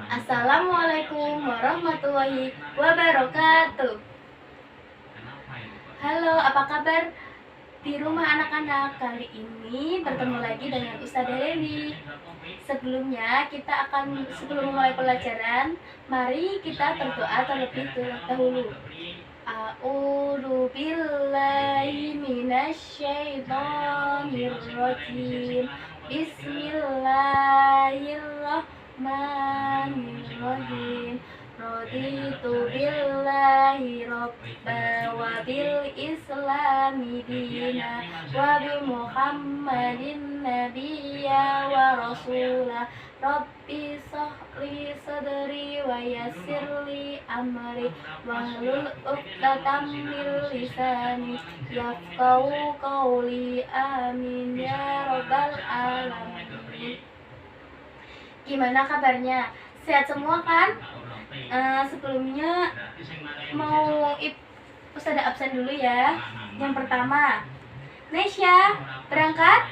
Assalamualaikum warahmatullahi wabarakatuh. Halo, apa kabar di rumah anak-anak? Kali ini bertemu lagi dengan Ustazah Dewi. Sebelum memulai pelajaran, mari kita berdoa terlebih dahulu. A'udzu billahi minasyaitonir rajim. Bismillahirrahmanirrahim. Raditu billahi robba wa bil islami dina wa bi Muhammadin nabiyya wa rasulah. Rabbi shrahli sadri wa yassirli amri wahlul 'uqdatam min lisani yafqahu qawli. Amin ya rabbal alamin. Gimana kabarnya? Sehat semua kan? Sebelumnya mau Ustazah absen dulu ya. Yang pertama, Nesya berangkat?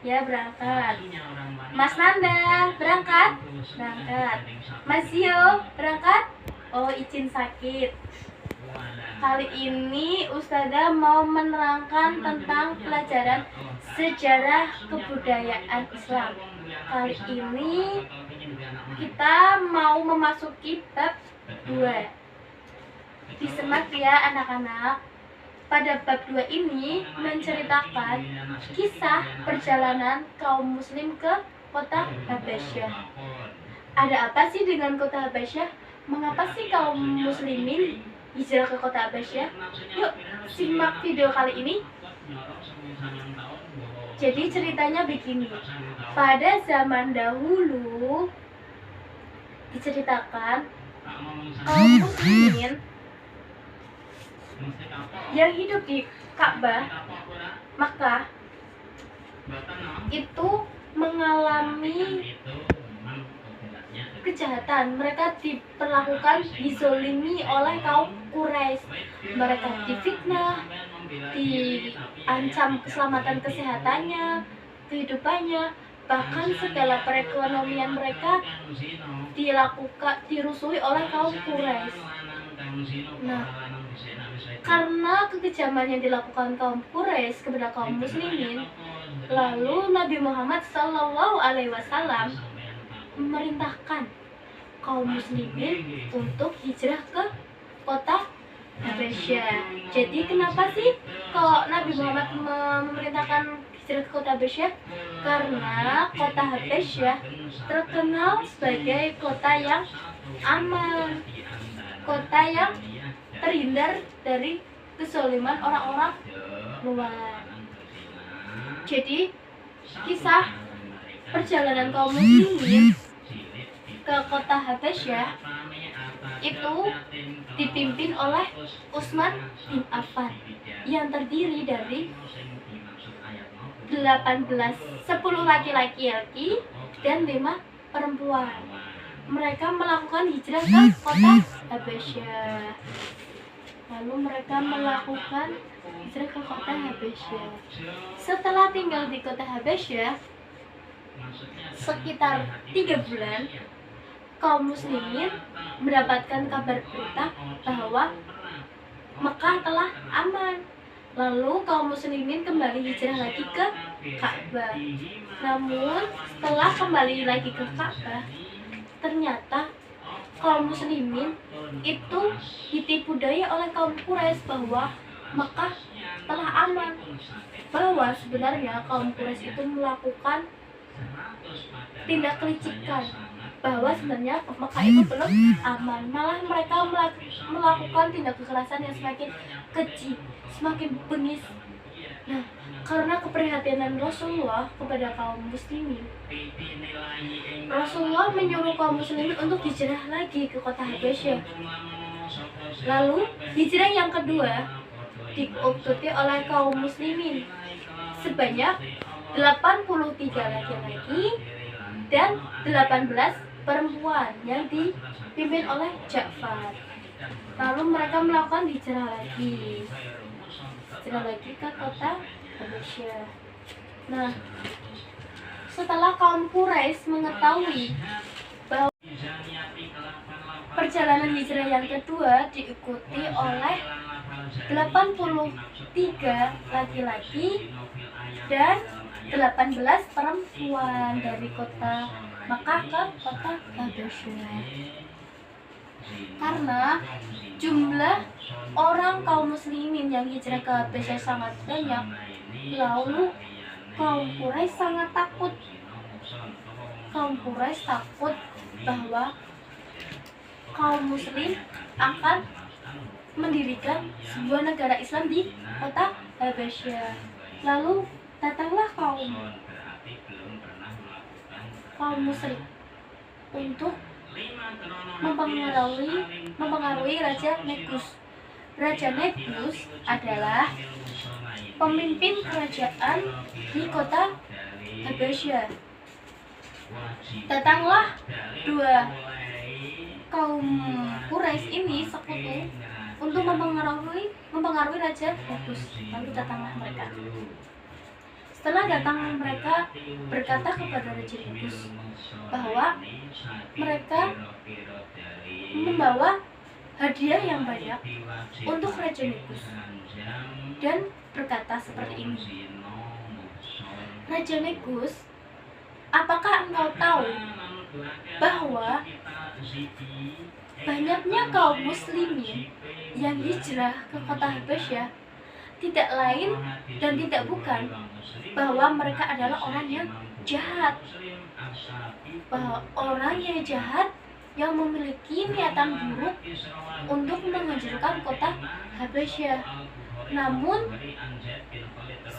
Ya, berangkat. Mas Nanda berangkat? Berangkat. Mas Zio berangkat? Oh, izin sakit. Kali ini Ustazah mau menerangkan tentang pelajaran sejarah kebudayaan Islam. Kali ini kita mau memasuki bab 2. Disimak ya anak-anak. Pada bab 2 ini menceritakan kisah perjalanan kaum muslim ke kota Habasyah. Ada apa sih dengan kota Habasyah? Mengapa sih kaum muslimin hijrah ke kota Habasyah? Yuk simak video kali ini. Jadi ceritanya begini. Pada zaman dahulu diceritakan kaum muslimin yang hidup di Ka'bah, Makkah, itu mengalami kejahatan. Mereka diperlakukan, dizolimi oleh kaum Quraisy. Mereka difitnah, diancam keselamatan kesehatannya, kehidupannya, bahkan segala perekonomian mereka dirusui oleh kaum Quraisy. Nah, karena kekejaman yang dilakukan kaum Quraisy kepada kaum muslimin, lalu Nabi Muhammad SAW memerintahkan kaum muslimin untuk hijrah ke kota Habasyah. Jadi kenapa sih kok Nabi Muhammad memerintahkan hijrah ke kota Habasyah? Karena kota Habasyah terkenal sebagai kota yang aman, kota yang terhindar dari kezaliman orang-orang luar. Jadi kisah perjalanan kaum muslimin ke kota Habasyah itu dipimpin oleh Utsman bin Affan yang terdiri dari 10 laki-laki dan 5 perempuan. Mereka melakukan hijrah ke kota Habasyah. Lalu mereka melakukan hijrah ke kota Habasyah. Setelah tinggal di kota Habasyah sekitar 3 bulan, kaum muslimin mendapatkan kabar berita bahwa Mekah telah aman. Lalu kaum muslimin kembali hijrah lagi ke Ka'bah. Namun setelah kembali lagi ke Ka'bah, ternyata kaum muslimin itu ditipu daya oleh kaum Quraisy bahwa Mekah telah aman, bahwa sebenarnya kaum Quraisy itu melakukan tindak kelicikan, bahwa sebenarnya Mekah itu belum aman. Malah mereka melakukan tindak kekerasan yang semakin keji, semakin bengis. Nah, karena keprihatinan Rasulullah kepada kaum muslimin, Rasulullah menyuruh kaum muslimin untuk hijrah lagi ke kota Habasyah. Lalu hijrah yang kedua diikuti oleh kaum muslimin sebanyak 83 laki-laki dan 18 perempuan yang dipimpin oleh Ja'far. Lalu mereka melakukan hijrah lagi ke kota Habasyah. Nah, setelah kaum Quraisy mengetahui Perjalanan hijrah yang kedua diikuti oleh 83 laki-laki dan 18 perempuan dari kota Makkah ke kota Habasyah. Karena jumlah orang kaum muslimin yang hijrah ke Habasyah sangat banyak, lalu kaum Quraisy sangat takut. Kaum Quraisy takut bahwa kaum muslim akan mendirikan sebuah negara Islam di kota Habasyah. Lalu datanglah kaum musyrik untuk mempengaruhi Raja Negus. Raja Negus adalah pemimpin kerajaan di kota Habasyah. Datanglah dua kaum Quraisy ini sekutu untuk mempengaruhi Raja Negus. Lalu datanglah mereka. Setelah datang mereka berkata kepada Raja Negus bahwa mereka membawa hadiah yang banyak untuk Raja Negus dan berkata seperti ini, Raja Negus, apakah engkau tahu bahwa banyaknya kaum muslimin yang hijrah ke kota Habasyah tidak lain dan tidak bukan bahwa mereka adalah orang yang jahat, bahwa orang yang jahat yang memiliki niatan buruk untuk menghancurkan kota Habasyah. Namun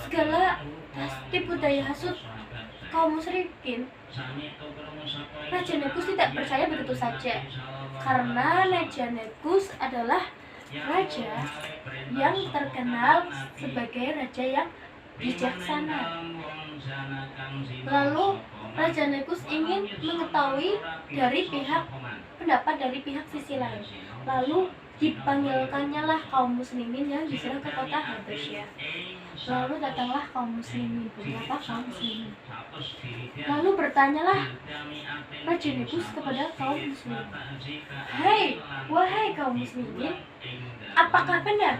segala tipu daya hasut kaum musyrikin, Raja Negus tidak percaya begitu saja, karena Raja Negus adalah raja yang terkenal sebagai raja yang bijaksana. Lalu Raja Negus ingin mengetahui pendapat dari pihak sisi lain. Lalu dipanggilkannya lah kaum muslimin yang hijrah ke kota Habasyah. Lalu datanglah kaum muslimin, beberapa kaum muslimin. Lalu bertanyalah Raja Negus kepada kaum muslimin, wahai kaum muslimin, apakah benar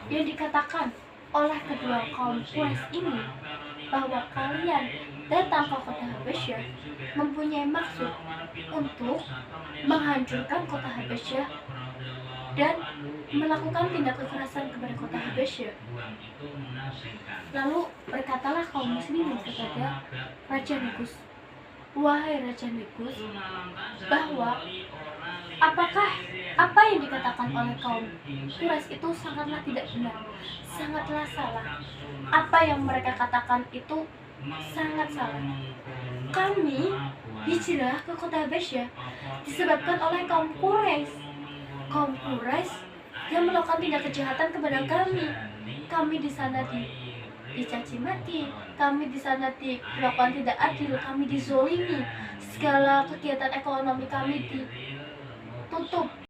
yang dikatakan oleh kedua kaum Quraisy ini bahwa kalian datang ke kota Habasyah mempunyai maksud untuk menghancurkan kota Habasyah dan melakukan tindak kekerasan kepada kota Habasyah? Lalu berkatalah kaum muslimin kepada Raja Negus, wahai Raja Negus, bahwa apa yang dikatakan oleh kaum Quraisy itu sangatlah tidak benar, sangatlah salah. Apa yang mereka katakan itu sangat salah. Kami hijrah ke kota Habasyah disebabkan oleh kaum Quraisy. Kaum Quraisy yang melakukan tindak kejahatan kepada kami. Kami di sana dicaci maki, kami di sana dilakukan tidak adil, kami dizolimi, segala kegiatan ekonomi kami ditutup.